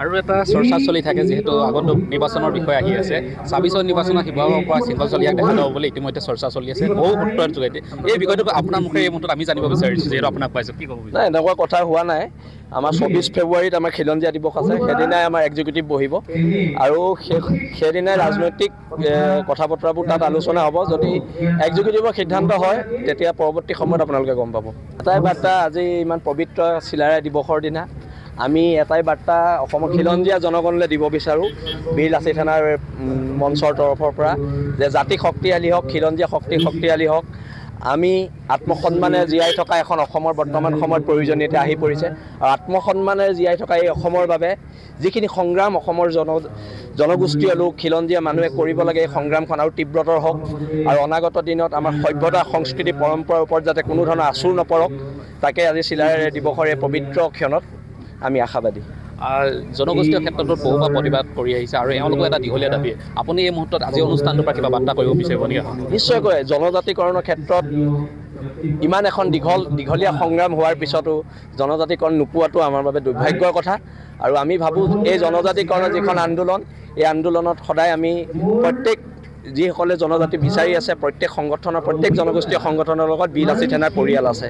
আৰু এটা চৰ্চা চলি থাকে যিহেতু আগন্তুক নিৰ্বাচনৰ বিষয়ে আহি আছে ২৬ নিৰ্বাচনত শিৱসাগৰৰ পৰা চিংগলচলীয়াক দেখা যাব বুলি ইতিমধ্যে চৰ্চা চলি আছে বহু সূত্ৰৰ যোগেদি এই বিষয়টো আপোনাৰ মুখে এই মুহূৰ্তত আমি জানিব বিচাৰিছোঁ যিহেতু আপোনাক পাইছোঁ কি ক'ব নাই এনেকুৱা কথা হোৱা নাই আমাৰ ২৪ ফেব্ৰুৱাৰীত আমাৰ খিলঞ্জীয়া দিৱস আছে সেইদিনাই আমাৰ এক্সিকিউটিভ বহিব আৰু সেইদিনাই ৰাজনৈতিক কথা বতৰাবোৰ তাত আলোচনা হ'ব যদি এক্সিকিউটিভৰ সিদ্ধান্ত হয় তেতিয়া পৰৱৰ্তী সময়ত আপোনালোকে গম পাব এটাই বাৰ্তা আজি ইমান পবিত্ৰ চিলাৰায় দিৱসৰ দিনা আমি এটাই বাৰ্তা অসমৰ খিলঞ্জীয়া জনগণলৈ দিব বিচাৰোঁ বীৰ লাচিত সেনাৰ মঞ্চৰ তৰফৰ পৰা যে জাতি শক্তিশালী হওক খিলঞ্জীয়া শক্তিশালী হওক আমি আত্মসন্মানে জীয়াই থকা এখন অসমৰ বৰ্তমান সময়ত প্ৰয়োজনীয়তা আহি পৰিছে আৰু আত্মসন্মানে জীয়াই থকা এই অসমৰ বাবে যিখিনি সংগ্ৰাম অসমৰ জনগোষ্ঠীয় লোক খিলঞ্জীয়া মানুহে কৰিব লাগে এই সংগ্ৰামখন আৰু তীব্ৰতৰ হওক আৰু অনাগত দিনত আমাৰ সভ্যতা সংস্কৃতি পৰম্পৰাৰ ওপৰত যাতে কোনো ধৰণৰ আঁচোৰ নপৰক তাকে আজি চিলাৰায় দিৱসৰ এই পবিত্ৰ ক্ষণত আমি আশাবাদী জনগোষ্ঠীয় ক্ষেত্ৰতো বহুবাৰ প্ৰতিবাদ কৰি আহিছে আৰু এওঁলোকৰ এটা দীঘলীয়া দাবী আপুনি এই মুহূৰ্তত আজি অনুষ্ঠানটোৰ পৰা কিবা বাৰ্তা কৰিব বিচাৰিব নেকি নিশ্চয়কৈ জনজাতিকৰণৰ ক্ষেত্ৰত ইমান এখন দীঘলীয়া সংগ্ৰাম হোৱাৰ পিছতো জনজাতিকৰণ নোপোৱাটো আমাৰ বাবে দুৰ্ভাগ্যৰ কথা আৰু আমি ভাবোঁ এই জনজাতিকৰণৰ যিখন আন্দোলন এই আন্দোলনত সদায় আমি প্ৰত্যেক যিসকলে জনজাতি বিচাৰি আছে প্ৰত্যেক সংগঠনৰ প্ৰত্যেক জনগোষ্ঠীয় সংগঠনৰ লগত বীৰ লাচিত সেনাৰ পৰিয়াল আছে